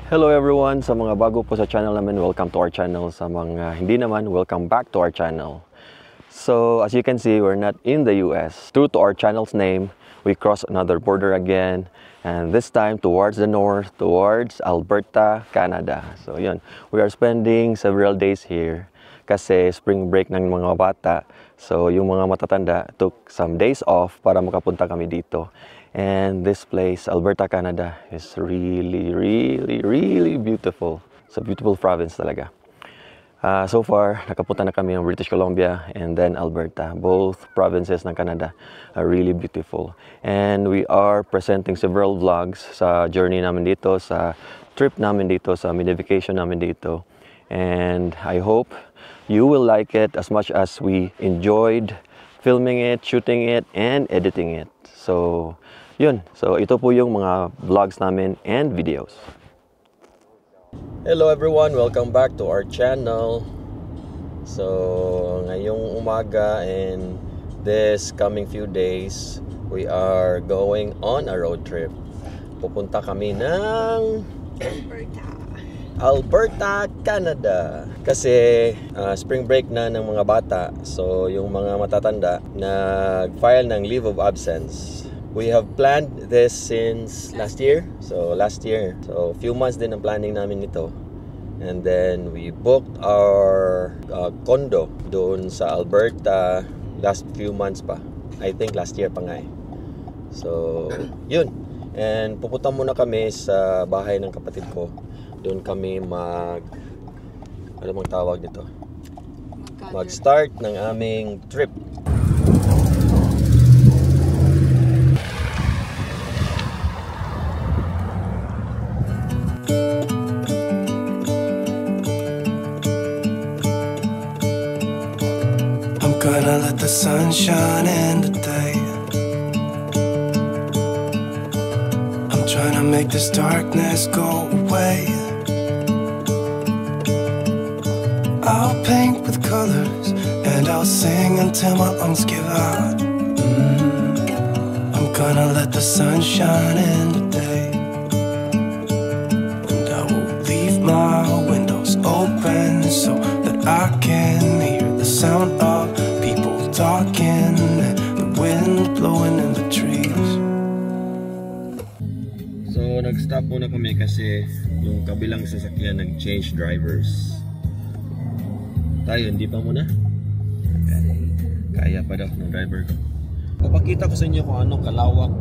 Hello everyone! Sa mga bago po sa channel namin, welcome to our channel. Sa mga hindi naman, welcome back to our channel. So, as you can see, we're not in the US. True to our channel's name, we crossed another border again. And this time, towards the north, towards Alberta, Canada. So, yun. We are spending several days here kasi spring break ng mga bata. So, yung mga matatanda took some days off para makapunta kami dito. And this place, Alberta, Canada, is really beautiful. It's a beautiful province talaga. So far, nakapunta na kami ng British Columbia and then Alberta. Both provinces ng Canada are really beautiful. And we are presenting several vlogs sa journey namin dito, sa trip namin dito, sa mini vacation namin dito. And I hope you will like it as much as we enjoyed filming it, shooting it, and editing it. So, yun. So, ito po yung mga vlogs namin and videos. Hello everyone! Welcome back to our channel. So, ngayong umaga and this coming few days, we are going on a road trip. Pupunta kami ng Alberta, Canada. Kasi spring break na ng mga bata. So, yung mga matatanda nag-file ng leave of absence. We have planned this since last year. So, a few months din ang planning namin ito. And then, we booked our condo doon sa Alberta last few months pa. I think last year pa nga eh. So, yun. And pupunta muna kami sa bahay ng kapatid ko. Doon kami ano bang tawag dito? Mag-start ng aming trip. Gonna let the sun shine in today. I'm trying to make this darkness go away. I'll paint with colors and I'll sing until my lungs give out. I'm gonna let the sun shine in today. And I will leave my windows open so that I can hear the sound of talking and the wind blowing in the trees. So nag-stop muna kami kasi yung kabilang sasakyan nag-change drivers. Tayo hindi pa muna. Kaya pa daw ng driver ko. Papakita ko sa inyo kung anong kalawak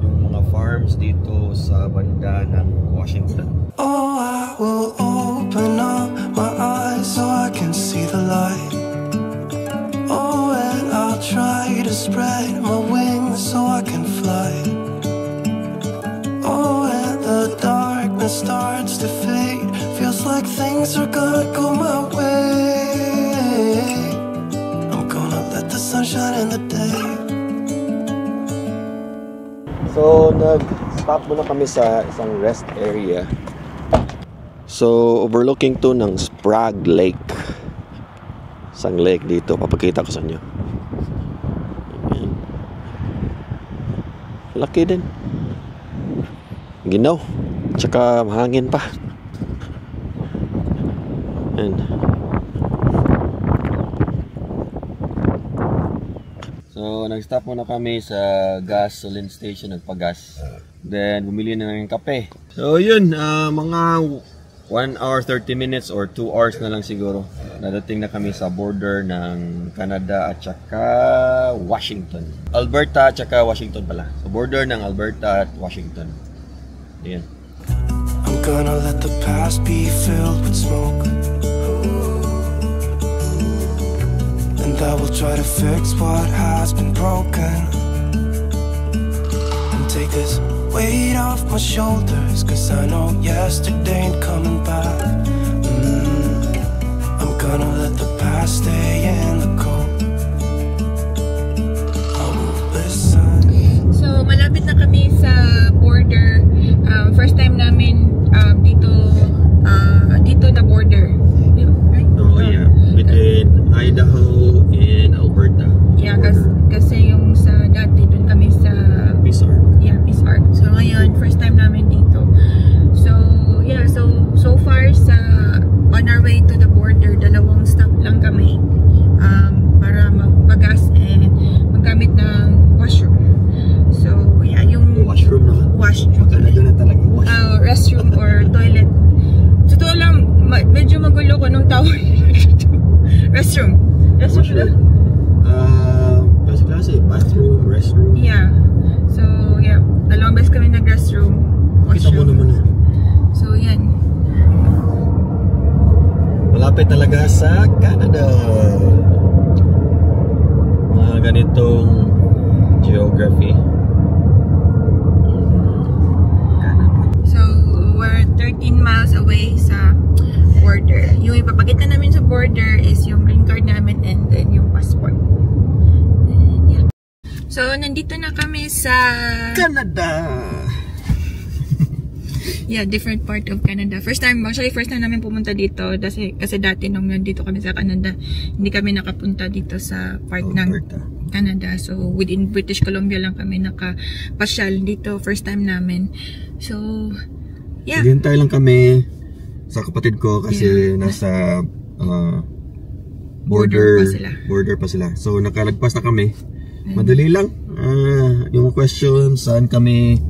yung mga farms dito sa banda ng Washington. Oh, I will open up my eyes so I can see the light. Oh, and I'll try to spread my wings so I can fly. Oh, and the darkness starts to fade. Feels like things are gonna go my way. I'm gonna let the sun shine in the day. So, nag-stop muna kami sa isang rest area. So, overlooking to ng Sprague Lake. Isang lake dito, papakita ko sa inyo. Ayan. Laki din. Ginaw. Tsaka mahangin pa. Ayan. So, nag-stop muna kami sa gasoline station, nagpagas. Then, bumili na ng kape. So, yun, mga 1 hour 30 minutes or 2 hours na lang siguro. Nadating na kami sa border ng Canada at saka Washington. Alberta at saka Washington pala. Sa border ng Alberta at Washington. Ayan. I'm gonna let the past be filled with smoke. And I will try to fix what has been broken. And take this weight off my shoulders, cause I know yesterday ain't coming back. I'm gonna let the past stay in the cold. I will listen. So malapit na kami sa border. First time namin dito na border. Right? Oh yeah, between Idaho and Alberta. Yeah, kasi yung sa dati doon kami sa Peace Arc. Yeah, Peace Arc. So ngayon, first time namin dito. So, yeah, restroom. Washroom. Klase, bathroom, restroom. Yeah. So, yeah. Dalawang beses kami nag-restroom. Kita mo naman eh. So, yan. Malapit talaga sa Canada. Mga ganitong geography. Canada. So, we're 13 miles away sa border. Yung ipapakita namin sa border is yung green card namin and then yung passport. And, yeah. So, nandito na kami sa Canada. Yeah, different part of Canada. First time namin pumunta dito kasi dati nung nandito kami sa Canada, hindi kami nakapunta dito sa part ng Canada. So, within British Columbia lang kami nakapasyal dito. First time namin. So, yeah. Hintay lang kami sa kapatid ko kasi nasa border pa sila. So, nakalagpas na kami. Madali lang. Yung question, saan kami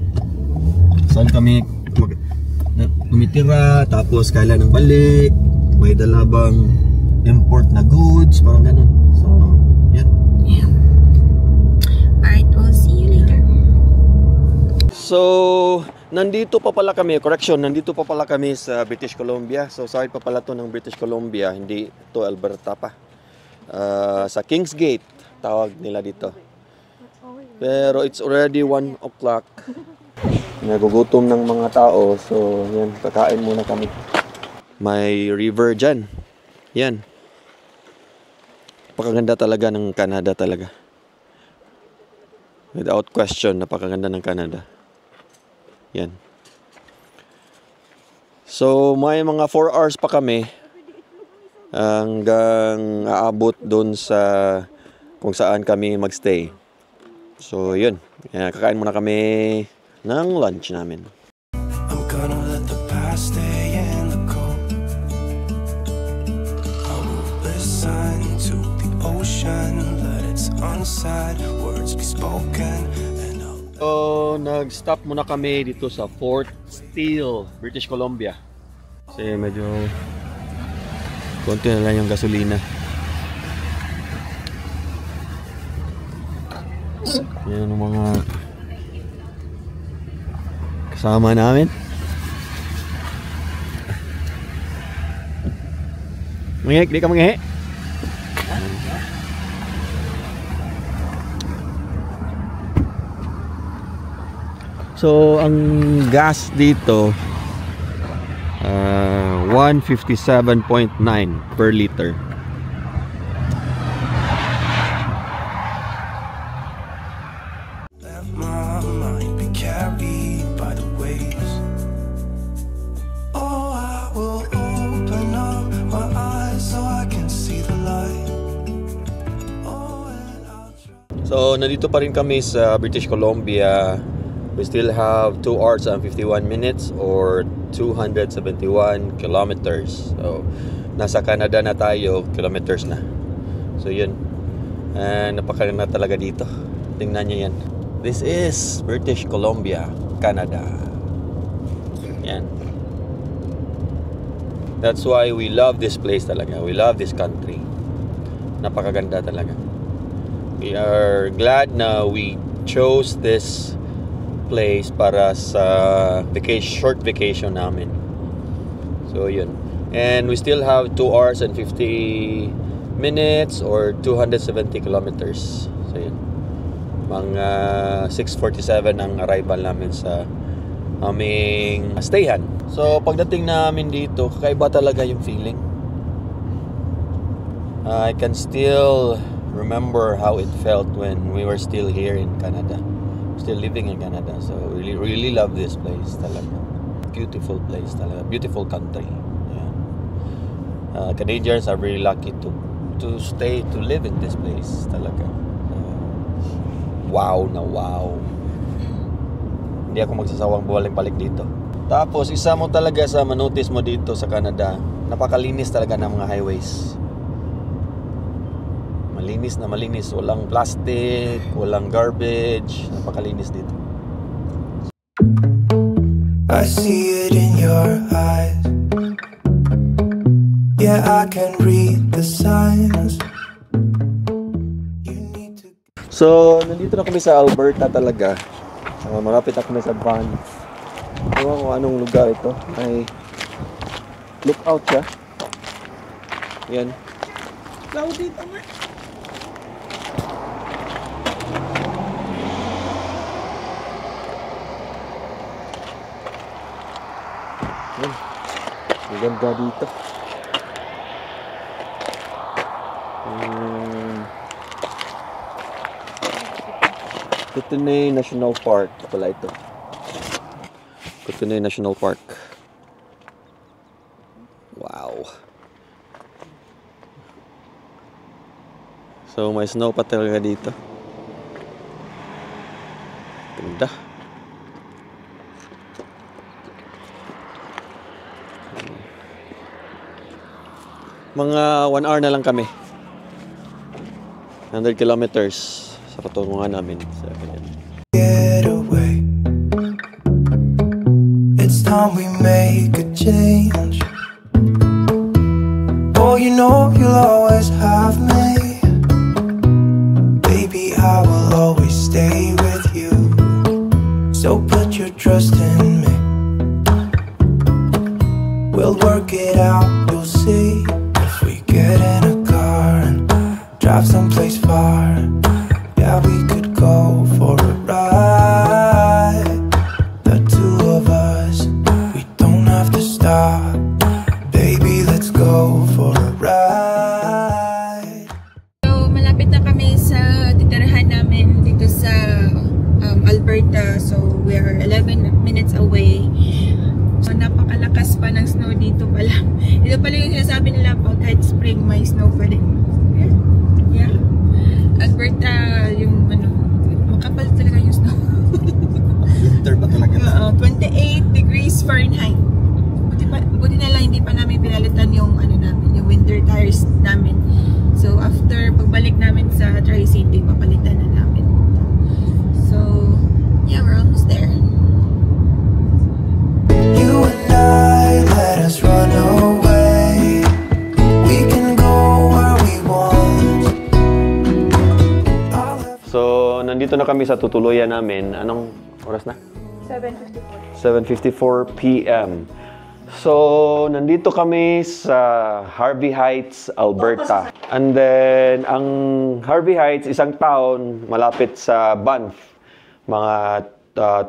tumitira, tapos kailan ng balik, may dala bang import na goods, parang ganun. So, yan. Yeah. Alright, we'll see you later. So, nandito pa pala kami sa British Columbia. So, side pa pala to ng British Columbia, hindi to Alberta pa. Sa Kingsgate, tawag nila dito. Pero it's already 1 o'clock. Nagugutom ng mga tao, so yan, kakain muna kami. May river dyan. Yan. Napakaganda talaga ng Canada talaga. Without question, napakaganda ng Canada. Yan. So, may mga 4 hours pa kami hanggang aabot dun sa kung saan kami magstay. So, yun. Yan, kakain muna kami ng lunch namin. I'm gonna let the past stay in the cold. I will listen to the ocean, let its unsaid words be spoken. So, nag-stop muna kami dito sa Fort Steele, British Columbia. Kasi medyo konti na lang yung gasolina. Yan ang mga kasama namin. Mangihik, di ka mangihik? So, ang gas dito 157.9 per liter. So, nandito pa rin kami sa British Columbia. We still have 2 hours and 51 minutes or 271 kilometers. So, nasa Canada na tayo, kilometers na. So, yun. Napakaganda talaga dito. Tingnan nyo yan. This is British Columbia, Canada. Yan. That's why we love this place talaga. We love this country. Napakaganda talaga. We are glad na we chose this place para sa short vacation namin. So yun. And we still have 2 hours and 50 minutes or 270 kilometers. So yun. Mga 6:47 ang arrival namin sa aming stayhan. So pagdating namin dito, kakaiba talaga yung feeling. I can still remember how it felt when we were still here in Canada. Still living in Canada. So really love this place talaga. Beautiful place talaga. Beautiful country. Yeah. Canadians are very lucky to live in this place talaga. Wow na wow. Hindi ako magsasawang balik dito. Tapos isa mo talaga sa manotice mo dito sa Canada, napakalinis talaga ng mga highways. Malinis na malinis, walang plastic, walang garbage, napakalinis dito. I see it in your eyes. Yeah, I can read the signs. You need to. So, nandito na kami sa Alberta talaga. Malapit na kami sa Banff. Ewan ko anong lugar ito. Ay, lookout siya. Yan. Cloud dito nga. Yan. Maganda dito. Kootenay National Park pala ito. Kootenay National Park. Wow. So may snow pa talaga dito. Ganda. Mga 1 hour na lang kami. 100 kilometers sa patunguhan namin. Get away. It's time we make a change. Oh, you know you'll always have me. Baby, I will always stay with you. So put your trust in me. We'll work it out, you'll see. If we get in a car and drive someplace far, yeah, we could go for a ride. The two of us, we don't have to stop. Baby, let's go for a ride. So, malapit na kami sa titirahan namin dito sa Alberta. So, we are 11 minutes away. So, napakalakas pa ng snow dito pala. Ito pala yung sinasabi nila pag kahit spring may snow pa din. Yeah. Alberta, yung makapal talaga yung snow. Winter pa talaga. 28 degrees Fahrenheit. Buti na lang hindi pa namin pinalitan yung namin, yung winter tires namin. So after pagbalik namin sa Tri-City, papalitan na namin. So yeah, we're almost there. You and I, let us run away. We can go where we want. So, nandito na kami sa tutuluyan namin. Anong oras na? 7:54 p.m. So, nandito kami sa Harvey Heights, Alberta. And then, ang Harvey Heights, isang town malapit sa Banff. Mga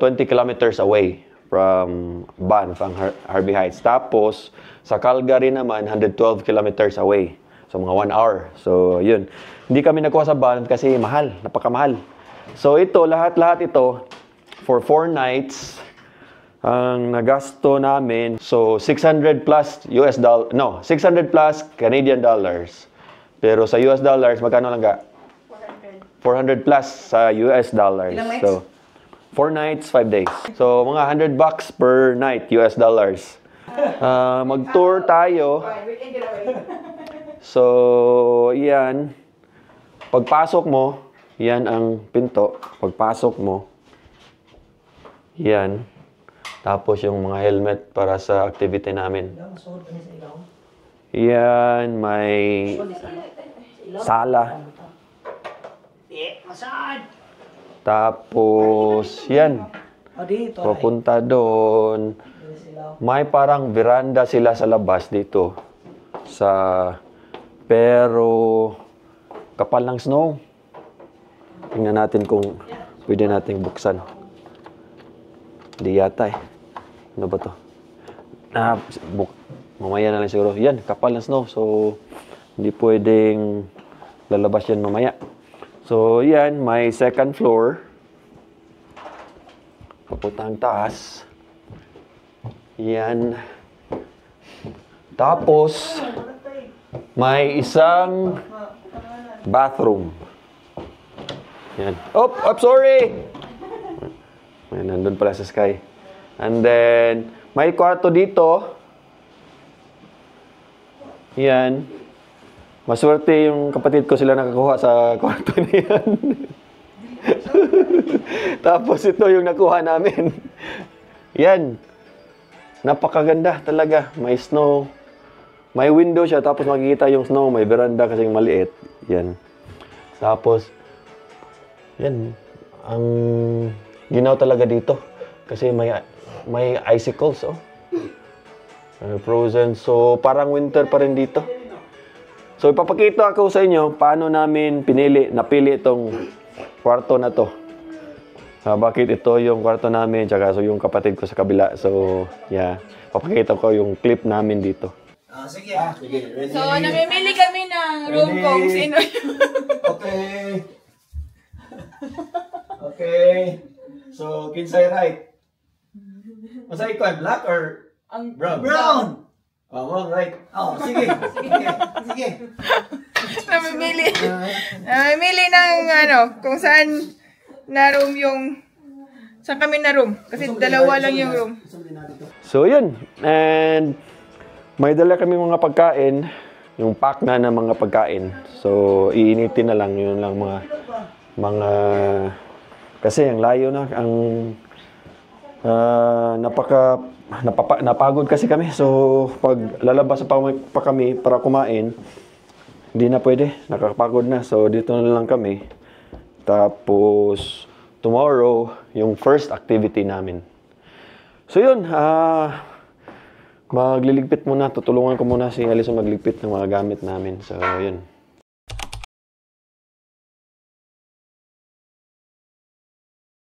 20 kilometers away from Banff, ang Harvey Heights. Tapos, sa Calgary naman, 112 kilometers away. So, mga 1 hour. So, yun. Hindi kami nakuha sa Banff kasi mahal. Napakamahal. So, ito, lahat-lahat ito, for 4 nights, ang nagasto namin, so 600 plus US dollar, no, 600 plus Canadian dollars. Pero sa US dollars, magkano lang ka? 400 plus sa US dollars. So 4 nights, 5 days. So mga $100 per night US dollars. Mag-tour tayo. So yan. Pagpasok mo, yan ang pinto. Pagpasok mo, yan. Tapos yung mga helmet para sa activity namin. Yan, may sala. Tapos, yan. Papunta doon. May parang veranda sila sa labas dito. Pero, kapal ng snow. Tingnan natin kung pwede nating buksan. Hindi yata eh. Ano ba to? Mamaya na lang siguro. Yan, kapal ng snow. So, hindi pwedeng lalabas yan mamaya. So, yan, may second floor. Papuntang taas. Yan. Tapos, may isang bathroom. Yan. Oh, sorry! Ayan, nandun pala sa sky. And then, may kwarto dito. Yan. Maswerte yung kapatid ko sila nakakuha sa kwarto na yan. Tapos ito yung nakuha namin. Yan. Napakaganda talaga. May snow. may window siya, tapos makikita yung snow, may veranda kasing maliit. Yan. Tapos, yan. Ang ginaw talaga dito. Kasi may icicles, oh. Frozen. So, parang winter pa rin dito. So, ipapakita ako sa inyo paano namin napili itong kwarto na to. Bakit ito yung kwarto namin, tsaka so yung kapatid ko sa kabila. So, yeah. Papakita ko yung clip namin dito. Sige. So, namimili kami ng room kung sino yung... Okay. Okay. So, kinsay right? Masay ko, black or brown? Brown! Oh, right. Oh, sige. Sige. namimili ng kung saan na room yung... Saan kami na room? Kasi dalawa lang yung room. So, yun. And may dala kami mga pagkain. Yung pack na ng mga pagkain. So, iinitin na lang. Yun lang mga kasi ang layo na. Napagod kasi kami. So, pag lalabas pa kami para kumain, hindi na pwede. Nakakapagod na. So, dito na lang kami. Tapos, tomorrow, yung first activity namin. So, yun. Magliligpit muna. Tutulungan ko muna si Alison magligpit ng mga gamit namin. So, yun.